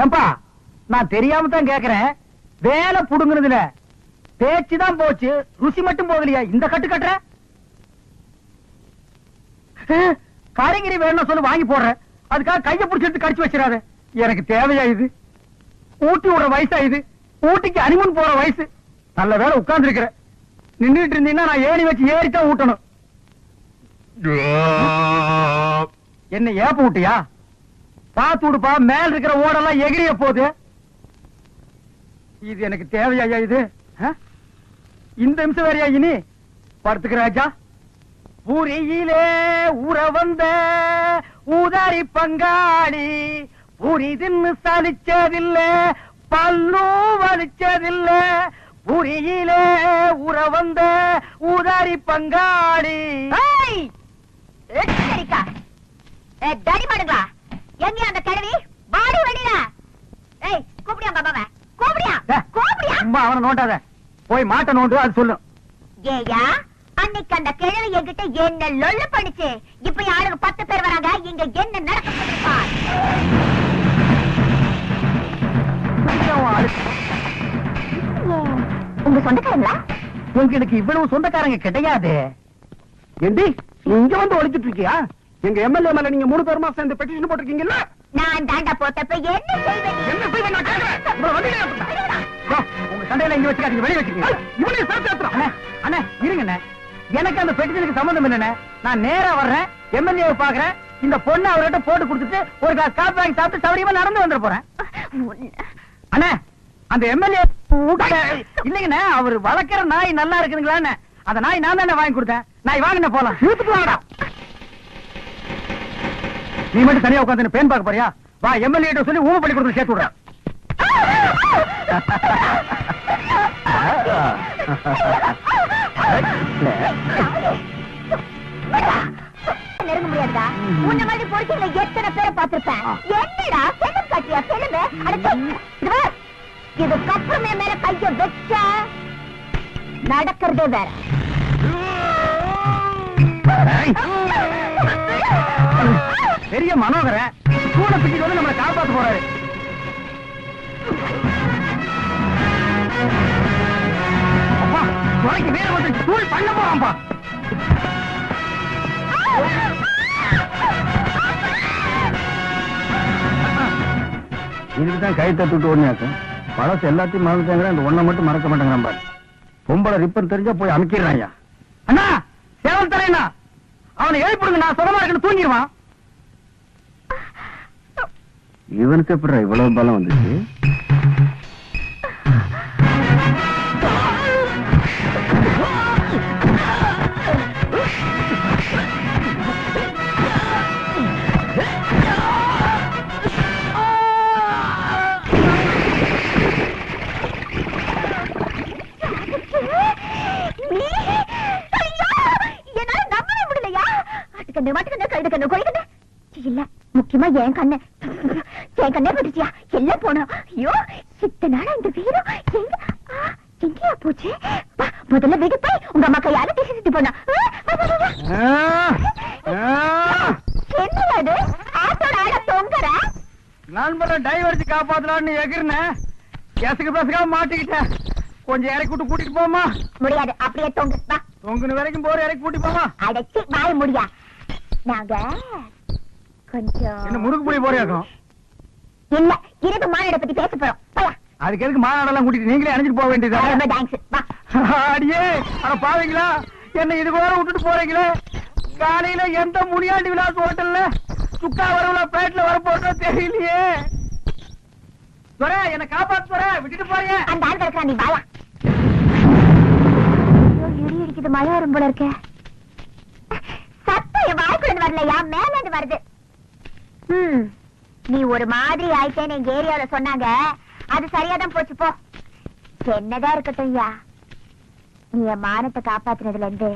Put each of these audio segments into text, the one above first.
ஏன்பா நான் தெரியாம தான் கேக்குறேன், வேலை புடுங்குனதுல பேச்சுதான் போச்சு, ருசி மட்டும் போகலையா? இந்த கட்டு கட்டுற காய்கறி வேணும் சொல்லு, வாங்கி போடுறேன். அதுக்காக கையை பிடிச்சிட்டு கடிச்சு வச்சிடாத. எனக்கு தேவையா இது? ஊட்டி விடுற வயசா இது? ஊட்டிக்கு அனிமன் போற வயசு. நல்ல வேலை உட்கார்ந்து இருக்கிற. நின்றுட்டு இருந்தீங்கன்னா நான் ஏணி வச்சு ஏறித்தான் ஊட்டணும். என்ன ஏப்ப விட்டியா? பாத்து விடுப்பா, மேல இருக்கிற ஓடெல்லாம் எகிரிய போகுது. இது எனக்கு தேவையா இது? இந்த நிமிஷம் வேறையா இனி? படுத்துக்கிற ராஜா. பூரியிலே ஊற வந்த ஊதாரி பங்காளி, பூரி தின்னு சலிச்சதில்ல, பல்லும் வலிச்சதில்ல. பூரியிலே ஊற வந்த ஊதாரி பங்காளி. தடிமாடுங்களா எங்க அந்த கிழவி? பாடி வடில. ஏய் கூப்பிடியா பாபாவ? கூப்பிடியா? கூப்பிடியா? அம்மா அவனை நோண்டாத, போய் மாட்ட நோண்டு, அது சொல்லு. ஏயா அன்னைக்கு அந்த கிழவி என்கிட்ட என்ன லொல்லு பண்ணிச்சு. இப்ப யாருக்கு 10 பேர் வராங்க, இங்க என்ன நடக்க? உங்க சொந்தக்காரங்களா? உங்களுக்கு இவ்வளவு சொந்தக்காரங்க கிடையாது. ஏண்டி இங்க வந்து ஒளிச்சிட்டு இருக்கியா? எங்க எம்எல்ஏ மேல நீங்க 3 பேருமா சேர்ந்து பெட்டிஷன் போட்டிருக்கீங்கல்ல? நான் தாண்டா போட்டப்ப என்ன செய்வேன்? என்ன செய்வேன் நான் கேக்குறேன். உங்க சண்டையில இங்க வச்சுக்காதீங்க, வெளிய வச்சுக்கீங்க. இவனே சேர்த்து அண்ணே இருங்கண்ணே, எனக்கு அந்த பெட்டிஷனுக்கு சம்பந்தம் இல்லண்ணே. நான் நேரா வர்றேன், எம்எல்ஏ பாக்குறேன். இந்த பொண்ணு அவர்கிட்ட போட்டு கொடுத்துட்டு ஒரு கிளாஸ் காப்பி வாங்கி சாப்பிட்டு சௌரியமா நடந்து வந்துட போறேன். அண்ணே அந்த எம்எல்ஏ இல்லைங்கண்ணே, அவர் வளர்க்கிற நாய் நல்லா இருக்குதுங்களான்னு அந்த நாய் நான் தானே வாங்கி கொடுத்தேன். நாய் வாங்கின போலாம். வாங்கடா. நீ மட்டும் தனியா உட்காந்து பேன் பார்க்க போறியா? வா, எம்எல்ஏ சொல்லி ஊமை பண்ணி கொடுத்து சேர்த்து விடுறேன். நெருங்க முடியாதா? உன்ன மாதிரி பொறுக்கில எத்தனை பேரை பார்த்திருப்பேன். என்னடா செல்லம் காட்டியா? செல்லுமே இதுக்கப்புறமே மேல கைய வச்ச நடக்கிறதே வேற. பெரிய மனோகர கூட பிடிச்சு வந்து நம்மளை காப்பாற்ற போறாரு. அப்பா துறைக்கு வேற வந்து தூள் பண்ண போறான்பா. இதுக்குதான் கை தட்டுட்டு ஓடினாக்கும் பழசு எல்லாத்தையும் மறந்துட்டாங்க, இந்த ஒன்ன மட்டும் மறக்க மாட்டேங்கிறான் பாரு. பொம்பளை ரிப்பன் தெரிஞ்சா போய் அமைக்கிறான். அண்ணா சேவல் தரையண்ணா, அவனை எழுப்பிடுங்க, நான் சுகமா இருக்குன்னு தூங்கிடுவான். இவனுக்கு எப்படி இவ்வளவு பலம் வந்துச்சு? முக்கியமா என் கண்ணே பட்டுச்சியா? எல்லாம் போனோம். ஐயோ இத்தனை நாளா இந்த வீரம் எங்கேயா போச்சு? முதல்ல வீடு போய் உங்க அம்மா கையால பேசி சுத்தி போனா. என்னது ஆத்தோட ஆள தொங்குற? நண்பரை டைவர்ஸ் காப்பாத்தலான்னு எகிர்னேன், கேசுக்கு பேசுக்காம மாட்டிக்கிட்டேன். கொஞ்சம் இறக்கி விட்டு கூட்டிட்டு போமா? முடியாது, அப்படியே தொங்கு. தொங்குன வரைக்கும் போற இறக்கி கூட்டி போமா? அடைச்சி வாய முடியா? நாங்க கொஞ்சம் என்ன முறுக்கு புளி போறியாக்கும்? இல்ல, இரவு மாநாட பத்தி பேச போறோம். அதுக்கு எதுக்கு மாநாடெல்லாம் கூட்டிட்டு நீங்களே அணைஞ்சிட்டு போக வேண்டியது? அடியே அட பாவீங்களா, என்ன இது கூட விட்டுட்டு போறீங்களே? காலையில எந்த முனியாண்டி விலாஸ் ஹோட்டல்ல சுக்கா வரவுல பிளேட்ல வர போட்டோ தெரியலையே. என்ன காப்பாத்து போற, விட்டுட்டு போறீங்க. அந்த ஆள் கிடக்குறா, நீ வாயா. இடி இடிக்குது, மழை வரும் போல இருக்க. சத்தம் வாய்க்குள்ள வரலையா, மேல வருது. நீ ஒரு மாதிரி ஆயிட்டேன்னு எங்க ஏரியாவில சொன்னாங்க, அது சரியாதான் போச்சு போ. என்னதான் இருக்கட்டும் ஐயா, நீ என் மானத்தை காப்பாத்தினதுல இருந்து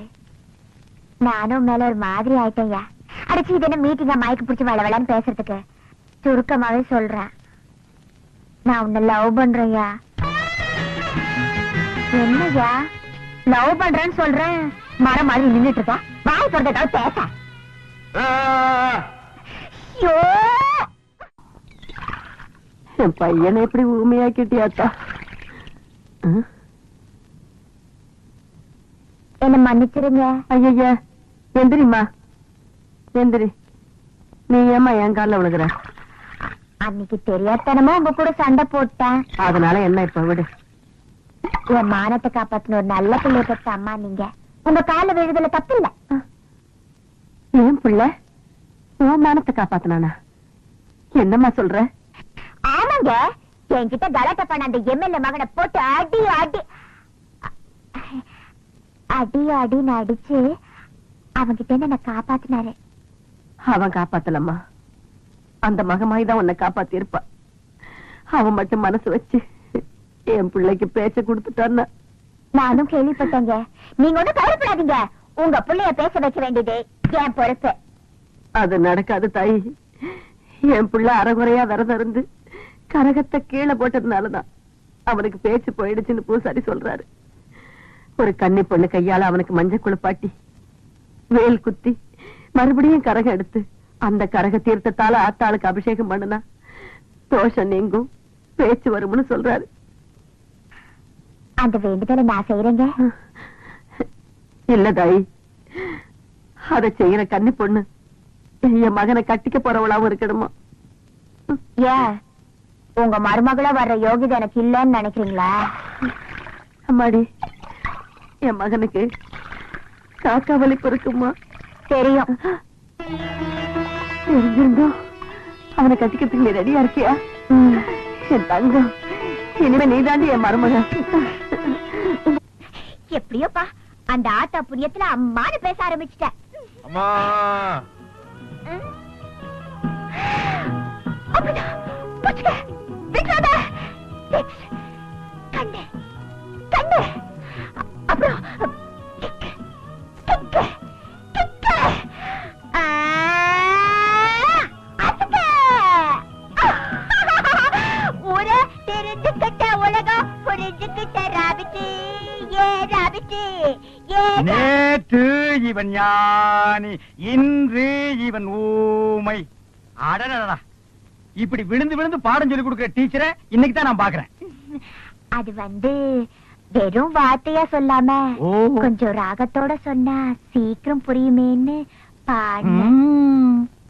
நானும் மேல ஒரு மாதிரி ஆயிட்டேன் ஐயா. அடிச்சு இது என்ன மீட்டிங்கா மயக்கு பிடிச்சி வளவளன்னு பேசுறதுக்கு? சுருக்கமாவே சொல்றேன், நான் உன்னை லவ் பண்றேன் ஐயா. என்னய்யா லவ் பண்றேன்னு சொல்றேன், மரம் மாதிரி நின்னுட்டு இருக்கா? வாய் சொல்றதாவது பேச. ஐயோ என் பையனை எப்படி ஊமையாக்கிட்டியாத்தா? என்ன மன்னிச்சிருங்க. ஐயா எந்திரிம்மா, எந்திரி. நீ ஏமா என் காலில் விழுகிற? அன்னைக்கு தெரியாதனமா உங்க கூட சண்டை போட்டேன். அதனால என்ன இப்ப விடு. என் மானத்தை காப்பாத்தின ஒரு நல்ல பிள்ளைய பெற்ற அம்மா நீங்க. உங்க கால விழுதுல தப்பு இல்ல. ஏன் பிள்ளை உன் மானத்தை காப்பாத்தினானா? என்னம்மா சொல்ற? ஆமாங்க, என்கிட்ட கலாட்டா பண்ண அந்த எம்எல்ஏ மகனை போட்டு அடி அடி அடி அடின்னு அடிச்சு அவன்கிட்ட என்ன காப்பாத்தினாரு. அவன் காப்பாத்தலம்மா, அந்த மகமாய்தான் உன்னை காப்பாத்தி இருப்பா. அவன் மட்டும் மனசு வச்சு என் பிள்ளைக்கு பேச்ச கொடுத்துட்டான்னா. நானும் கேள்விப்பட்டேங்க. நீங்க ஒண்ணும் கவலைப்படாதீங்க, உங்க பிள்ளைய பேச வைக்க வேண்டியது என் பொறுப்பு. அது நடக்காது தாயி. என் பிள்ளை அறகுறையா விரதம் இருந்து கரகத்தை கீழே போட்டதுனாலதான் அவனுக்கு பேச்சு போயிடுச்சுன்னு பூசாரி சொல்றாரு. ஒரு கன்னி பொண்ணு கையால அவனுக்கு மஞ்சள் குளிப்பாட்டி வேல் குத்தி மறுபடியும் கரகம் எடுத்து அந்த கரக தீர்த்தத்தால ஆத்தாளுக்கு அபிஷேகம் பண்ணுனா தோஷம் நீங்கும், பேச்சு வரும்னு சொல்றாரு. அந்த வேண்டுதலை நான் செய்யறேங்க. இல்ல தாயி, அதை செய்யற கன்னி பொண்ணு என் மகனை கட்டிக்க போறவளாவும் இருக்கணுமா? ஏன் உங்க மருமகளா வர்ற யோகிதை எனக்கு இல்லன்னு நினைக்கிறீங்களா? அம்மாடி, என் மகனுக்கு காக்கா வலிப்பு இருக்குமா? தெரியும். தெரிஞ்சிருந்தோம் அவனை கட்டிக்கிறதுக்கு நீ ரெடியா இருக்கியா? என் தங்கம், இனிமே நீதாண்டி என் மருமக. எப்படியோப்பா அந்த ஆத்தா புண்ணியத்துல அம்மானு பேச ஆரம்பிச்சிட்டேன். அம்மா கண்ணு கண்ணு அப்புறம் ஊர தெரிஞ்சுக்கிட்ட உலகம் புரிஞ்சுக்கிட்ட ராபிச்சு ஏ ராபிச்சு ஏ. நேற்று இவன் ஞானி, இன்று இவன் ஊமை. அடடடா, இப்படி விழுந்து விழுந்து பாடம் சொல்லி கொடுக்கிற டீச்சரை இன்னைக்கு தான் நான் பாக்குறேன். அது வெறும் வார்த்தையா சொல்லாம கொஞ்சம் ராகத்தோட சொன்னா சீக்கிரம் புரியுமேன்னு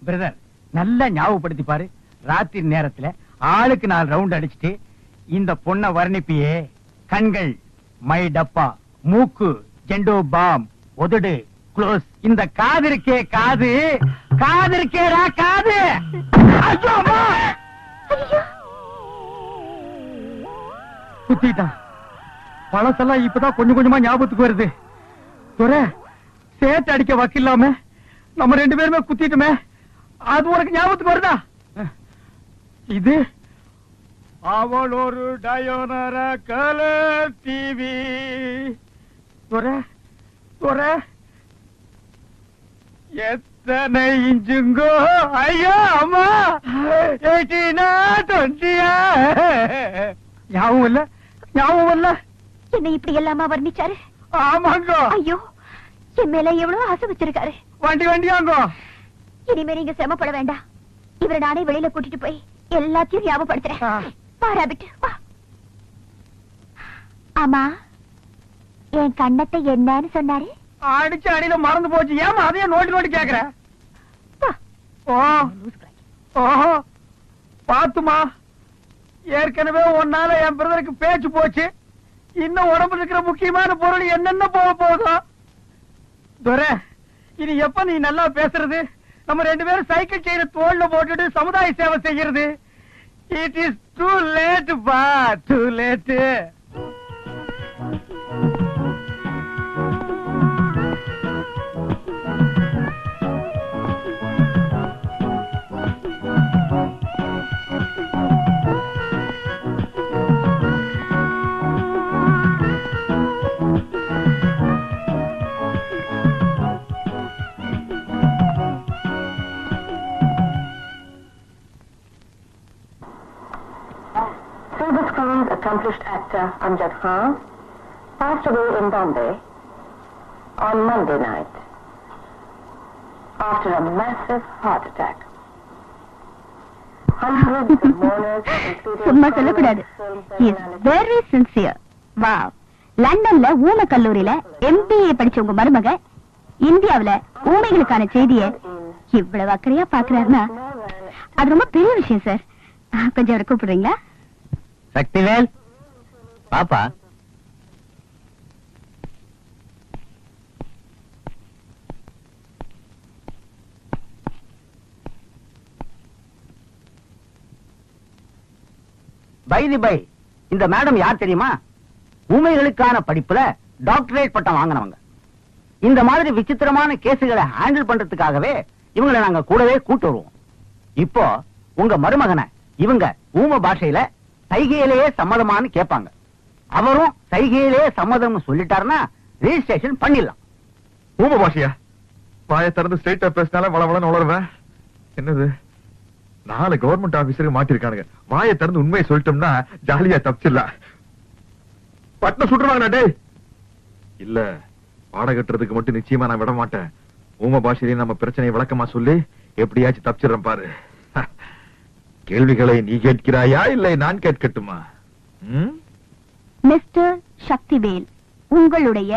பிரதர், நல்லா ஞாபகப்படுத்தி பாரு. ராத்திரி நேரத்துல ஆளுக்கு 4 ரவுண்ட் அடிச்சுட்டு இந்த பொண்ணை வர்ணிப்பியே. கண்கள் மை டப்பா, மூக்கு ஜெண்டோ பாம், உதடு க்ளோஸ். இந்த காது இருக்கே காது, காது இருக்கேடா காது. ஐயோ அம்மா, குத்திட்டான். பழசெல்லாம் இப்பதான் கொஞ்சம் கொஞ்சமா ஞாபகத்துக்கு வருது. துரை, சேட்டு அடிக்க வக்கில்லாம நம்ம 2 பேருமே குத்திட்டுமே, அது உனக்கு ஞாபகத்துக்கு வருதா? இது அவள் ஒரு டயோனர கலர் டிவி. துரை துரை, எத்தனை இன்ச்சுங்கோ? ஐயோ அம்மா, 18 20. ஞாபகம் இல்ல, ஞாபகம் இல்ல. என்ன இப்படி எல்லாமா வர்ணிச்சாரு? ஆமாங்க. ஐயோ, என் மேல எவ்வளவு ஆசை வச்சிருக்காரு. வண்டி வண்டியாங்கோ. இனிமே நீங்க சிரமப்பட வேண்டாம். இவரை நானே வெளியில கூட்டிட்டு போய் எல்லாத்தையும் ஞாபகப்படுத்துறேன். பாராபிட்டு வா. ஆமா, என் கண்ணத்தை என்னன்னு சொன்னாரு? அடிச்சு அடியில மறந்து போச்சு. ஏமா அதையே நோட்டி நோட்டி கேக்குற? ஓஹோ, பாத்துமா, ஏற்கனவே உன்னால என் பிரதருக்கு பேச்சு போச்சு. இன்னும் உடம்புல இருக்கிற முக்கியமான பொருள் என்னென்ன போக போகுதோ. துரை, இனி எப்ப நீ நல்லா பேசுறது? நம்ம 2 பேரும் சைக்கிள் செயின தோல்ல போட்டுட்டு சமுதாய சேவை செய்யறது. இட் இஸ் டூ லேட் பா, too late. Silver Screen's accomplished actor Amjad Khan passed away in Bombay on Monday night after a massive heart attack. சும்மா சொல்லக்கூடாது. Very sincere. வா, லண்டன்ல ஊமை கல்லூரியில MBA படிச்ச உங்க மருமக இந்தியாவுல ஊமைகளுக்கான செய்திய இவ்வளவு அக்கறையா பாக்குறாருன்னா அது ரொம்ப பெரிய விஷயம் சார். கொஞ்சம் அவரை கூப்பிடுறீங்களா? சக்திவேல் பாப்பா. பை இந்த மேடம் யார் தெரியுமா? ஊமைகளுக்கான படிப்புல டாக்டரேட் பட்டம் வாங்கினவங்க. இந்த மாதிரி விசித்திரமான கேசுகளை ஹேண்டில் பண்றதுக்காகவே இவங்களை நாங்க கூடவே கூட்டு வருவோம். இப்போ உங்க மருமகனை இவங்க ஊம பாஷையில சைகையிலேயே சம்மதமானு கேட்பாங்க. அவரும் சைகையிலேயே சம்மதம் சொல்லிட்டாருன்னா ரெஜிஸ்ட்ரேஷன் பண்ணிடலாம். ஊம பாஷையா? வாயை திறந்து ஸ்ட்ரெயிட்டா பேசினால வளவளன்னு உளருவேன். என்னது 4 கவர்மெண்ட் ஆபீசருக்கு மாட்டிருக்கானுங்க. வாயை திறந்து உண்மையை சொல்லிட்டோம்னா ஜாலியா தப்பிச்சிடலாம். பட்டம் சுட்டுருவாங்க டேய். இல்ல, பாட கட்டுறதுக்கு மட்டும் நிச்சயமா நான் விட மாட்டேன். ஊம பாஷையிலே நம்ம பிரச்சனையை விளக்கமா சொல்லி எப்படியாச்சும் தப்பிச்சிடறேன் பாரு. கேள்விகளை நீ கேட்கிறாயா இல்லை நான் கேட்கட்டுமா? மிஸ்டர் சக்திவேல், உங்களுடைய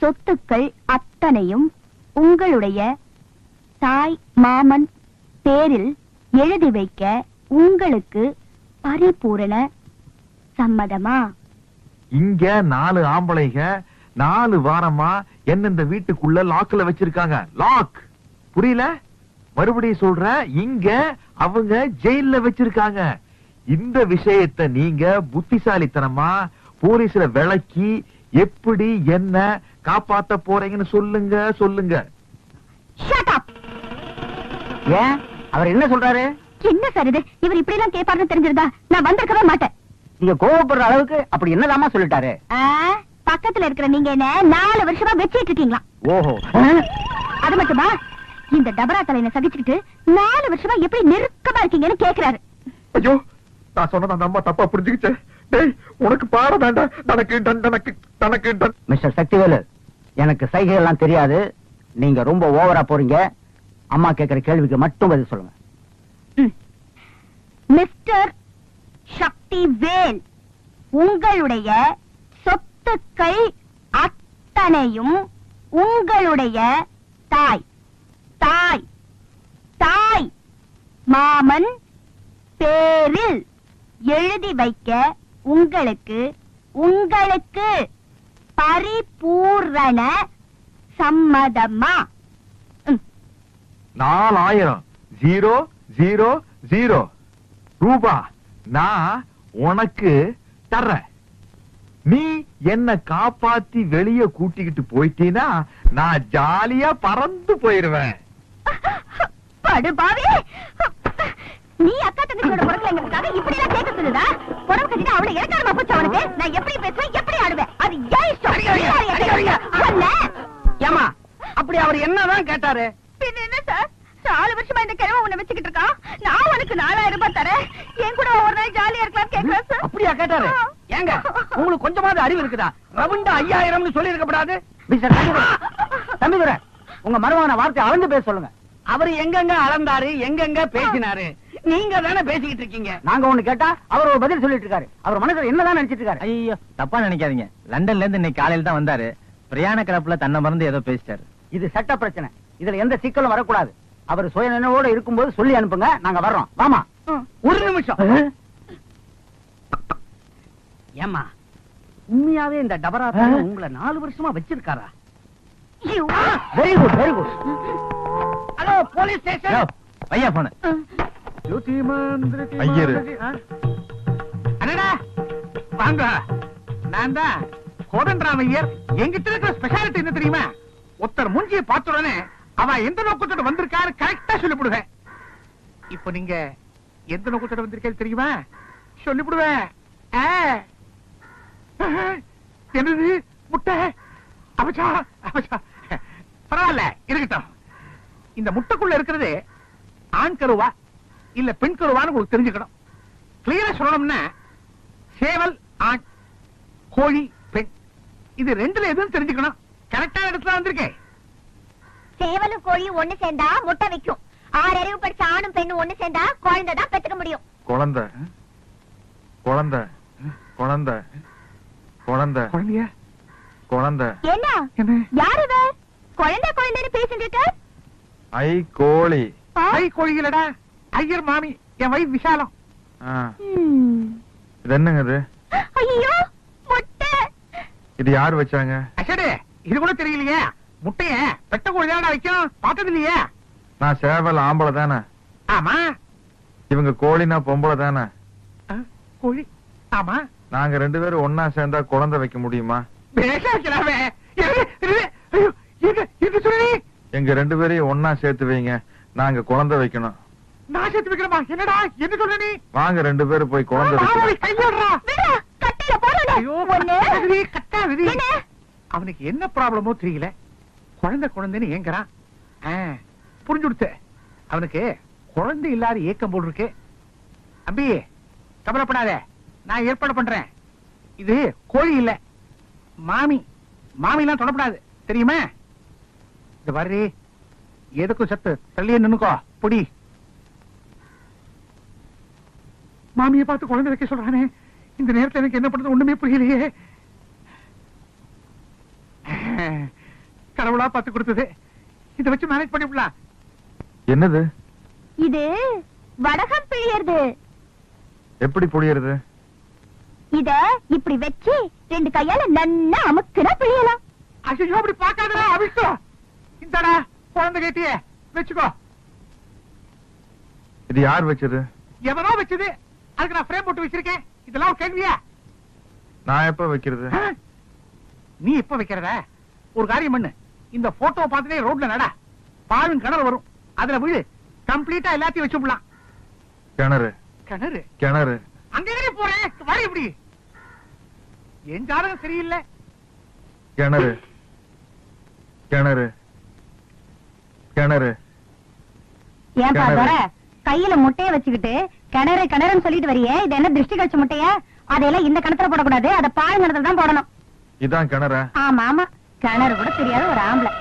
சொத்துக்கள் அத்தனையும் உங்களுடைய தாய் மாமன் பேரில் எழுதி வைக்க உங்களுக்கு பரிபூரண சம்மதமா? இங்க 4 ஆம்பளைங்க 4 வாரமா என்ன இந்த வீட்டுக்குள்ள லாக்ல வச்சிருக்காங்க. லாக் புரியல? மறுபடியும் சொல்றேன், இங்க அவங்க ஜெயில்ல வச்சிருக்காங்க. இந்த விஷயத்தை நீங்க புத்திசாலித்தனமா போலீஸ்ல விளக்கி எப்படி என்ன காப்பாத்த போறீங்கன்னு சொல்லுங்க. Shut up. ஏன் அவர் என்ன சொல்றாரு? என்ன சார் இது? இவர் இப்படி எல்லாம் கேட்பாருன்னு தெரிஞ்சிருந்தா நான் வந்திருக்கவே மாட்டேன். நீங்க கோவப்படுற அளவுக்கு அப்படி என்னதாமா சொல்லிட்டாரு? பக்கத்துல இருக்கிற நீங்க என்ன 4 வருஷமா வச்சிட்டு இருக்கீங்களா? ஓஹோ, அது மட்டுமா, இந்த டபரா தலையில சகிச்சுக்கிட்டு 4 வருஷமா எப்படி நெருக்கமா இருக்கீங்கன்னு கேக்குறாரு. ஐயோ, நான் சொன்னது அந்த அம்மா தப்பா புரிஞ்சுக்கிச்சே. டேய், உனக்கு பாட வேண்டாம். தனக்கு மிஸ்டர் சக்திவேலு, எனக்கு சைகை எல்லாம் தெரியாது. நீங்க ரொம்ப ஓவரா போறீங்க. அம்மா கேட்கிற கேள்விக்கு மட்டும் பதில் சொல்லுங்க. மிஸ்டர் சக்திவேல், உங்களுடைய சொத்துக்கள் அத்தனையும் உங்களுடைய தாய் தாய் தாய் மாமன் பேரில் எழுதி வைக்க உங்களுக்கு பரிபூரண சம்மதமா? 4000 ரூபா நான் உனக்கு தர்றேன். நீ என்ன காப்பாத்தி வெளிய கூட்டிக்கிட்டு போயிட்டீனா நான் ஜாலியா பறந்து போயிருவேன். படுபாவி, நீ அக்கா தங்கச்சியோட பொறுக்கலைங்கிறதுக்காக இப்படி எல்லாம் கேட்க சொல்லுதா? புடவை கட்டிட்டு அவளை இறக்காரமா போச்சு அவனுக்கு. நான் எப்படி பேசுவேன், எப்படி ஆடுவேன், அது ஏன் இஷ்டம். ஏமா அப்படி அவர் என்னதான் கேட்டாரு? பின்ன என்ன சார், 4 வருஷமா இந்த கிழமை உன்னை வச்சுக்கிட்டு இருக்கான். நான் உனக்கு 4000 ரூபாய் தரேன், என் கூட ஒரு நாள் ஜாலியா இருக்கலாம் கேட்கிறேன் சார். அப்படியா கேட்டாரு? ஏங்க, உங்களுக்கு கொஞ்சமாவது அறிவு இருக்குதா? ரவுண்டா 5000 சொல்லி இருக்கப்படாது. தம்பிதுரை, உங்க மருமகன வார்த்தை அளந்து பேச சொல்லுங்க. அவர் எங்கெங்க அளந்தாரு, எங்கெங்க பேசினாரு? நீங்க தானே பேசிக்கிட்டு இருக்கீங்க. நாங்க ஒண்ணு கேட்டா அவர் ஒரு பதில் சொல்லிட்டு இருக்காரு. அவர் மனசுல என்னதான் நினைச்சிட்டு இருக்காரு? ஐயோ, தப்பா நினைக்காதீங்க. லண்டன்ல இருந்து இன்னைக்கு காலையில தான் வந்தாரு. பிரயாண கிளப்புல தன்னை மறந்து ஏதோ பேசிட்டாரு. இது சட்ட பிரச்சனை. இதுல எந்த சிக்கலும் வரக்கூடாது. அவர் சுய நினைவோட இருக்கும்போது சொல்லி அனுப்புங்க, நாங்க வர்றோம். வாமா. ஒரு நிமிஷம். ஏமா, உண்மையாவே இந்த டபரா உங்களை 4 வருஷமா வச்சிருக்காரா? Very good, very good. Hello, police station. ஐயா போன ஐயரு. அடடா, வாங்க. நான் தான் கோதண்டராம் ஐயர். எங்கிட்ட இருக்கிற ஸ்பெஷாலிட்டி என்ன தெரியுமா? ஒருத்தர் மூஞ்சியை பார்த்த உடனே அவன் எந்த நோக்கத்தோட வந்திருக்காரு கரெக்டா சொல்லிவிடுவேன். இப்ப நீங்க எந்த நோக்கத்தோட வந்திருக்கேன்னு தெரியுமா? சொல்லிவிடுவேன். என்னது முட்டை? அவச்சா அவச்சா, பரவாயில்ல இருக்கட்டும். இந்த முட்டைக்குள்ள இருக்கிறது ஆண் கருவா இல்ல பெண் கருவான்னு உங்களுக்கு தெரிஞ்சுக்கணும். கிளியரா சொல்லணும்னா சேவல் ஆண், கோழி பெண், இது 2ல எதுவும் தெரிஞ்சுக்கணும். கரெக்டான இடத்துல வந்திருக்கேன். சேவலும் கோழி ஒண்ணு சேர்ந்தா முட்டை வைக்கும். 6 அறிவு படிச்ச ஆணும் பெண்ணும் ஒண்ணு சேர்ந்தா குழந்தை தான் பெத்துக்க முடியும். குழந்தை குழந்தை குழந்தை குழந்தை குழந்தையா? குழந்தை என்ன என்ன? யாரு இவ? குழந்தை குழந்தைன்னு பேசிட்டு இருக்க? ஐ கோழி. ஆ? ஐ கோழிகளடா, ஐயர் மாமி, என் வயிறு விஷாலம். ஆ, ம். இது என்னங்க இது? ஐயோ முட்டை. இது யார் வச்சாங்க? அசடு, இது கூட தெரியலையே. முட்டைய பெட்ட கோழி தானடா வைக்கும், பார்த்தது இல்லையே. நான் சேவல் ஆம்பளை தானே, ஆமா. இவங்க கோழினா பொம்பளை தானே. ஆ, கோழி. ஆமா. நாங்க 2 பேரும் ஒன்னா சேர்ந்தா குழந்தை வைக்க முடியுமா? பேசா வைக்கலாமே. ஐயோ, இது சொல்லி எங்க 2 பேரையும் ஒன்னா சேர்த்து வைங்க, நாங்க குழந்தை வைக்கணும். நான் சேர்த்து வைக்கிறமா? என்னடா என்ன சொல்ற நீ? வாங்க 2 பேரும் போய் குழந்தை வைக்கலாம். கையடுறா. விடுடா, கட்டையில போடுடா. ஐயோ, ஒண்ணு. கட்டாதடி. என்ன? அவனுக்கு என்ன ப்ராப்ளமோ தெரியல, குழந்தைன்னு ஏங்குறான். புரிஞ்சு கொடுத்து. அவனுக்கு குழந்தை இல்லாத ஏக்கம் போல் இருக்கு. அம்பி, கவலைப்படாத, நான் ஏற்பாடு பண்றேன். இது கோழி இல்ல, மாமி. மாமிலாம் தொடப்படாது, தெரியுமா? இந்த வர்றி எதுக்கும் சத்து தள்ளியே நின்னுக்கோ. பொடி மாமியை பார்த்து குழந்தை வைக்க சொல்றானே, இந்த நேரத்தில் எனக்கு என்ன பண்றது ஒண்ணுமே புரியலையே. கடவுளா பார்த்து கொடுத்தது, இதை வச்சு மேனேஜ் பண்ணிவிடலாம். என்னது? இது வடகம் பிழியறது. எப்படி புளியறது? இத இப்படி வச்சு 2 கையால நன்னா அமுக்குனா பிழியலாம். ஐயோ, அப்படி பார்க்காதடா, அவிஷ்டோ. இந்தடா குழந்தை கேட்டியே, வச்சுக்கோ. இது யார் வச்சது? எவனோ வச்சது, அதுக்கு நான் ஃப்ரேம் போட்டு வச்சிருக்கேன். இதெல்லாம் ஒரு கேள்வியா? நான் எப்ப வைக்கிறது? நீ எப்ப வைக்கிறத? ஒரு காரியம் பண்ணு, இந்த போட்டோ பார்த்துட்டே ரோட்ல நட, பாழும் கிணறு வரும், அதுல விழு, கம்ப்ளீட்டா எல்லாத்தையும் வச்சு விடலாம். கிணறு கிணறு? கிணறு அங்கே போறேன், வர எப்படி? என் ஜாதகம் சரியில்லை. கிணறு கிணறு கிணறு ஏன்பா கிணறு. தர கையில முட்டைய வச்சுக்கிட்டு கிணறு கிணறுன்னு சொல்லிட்டு வரியே, இது என்ன திருஷ்டி கழிச்ச முட்டைய? அதெல்லாம் இந்த கிணத்துல போடக்கூடாது, அத பாழுங்கிணத்துல தான் போடணும். இதான் கிணறா? ஆமா ஆமா, கிணறு கூட தெரியாத ஒரு ஆம்பளை.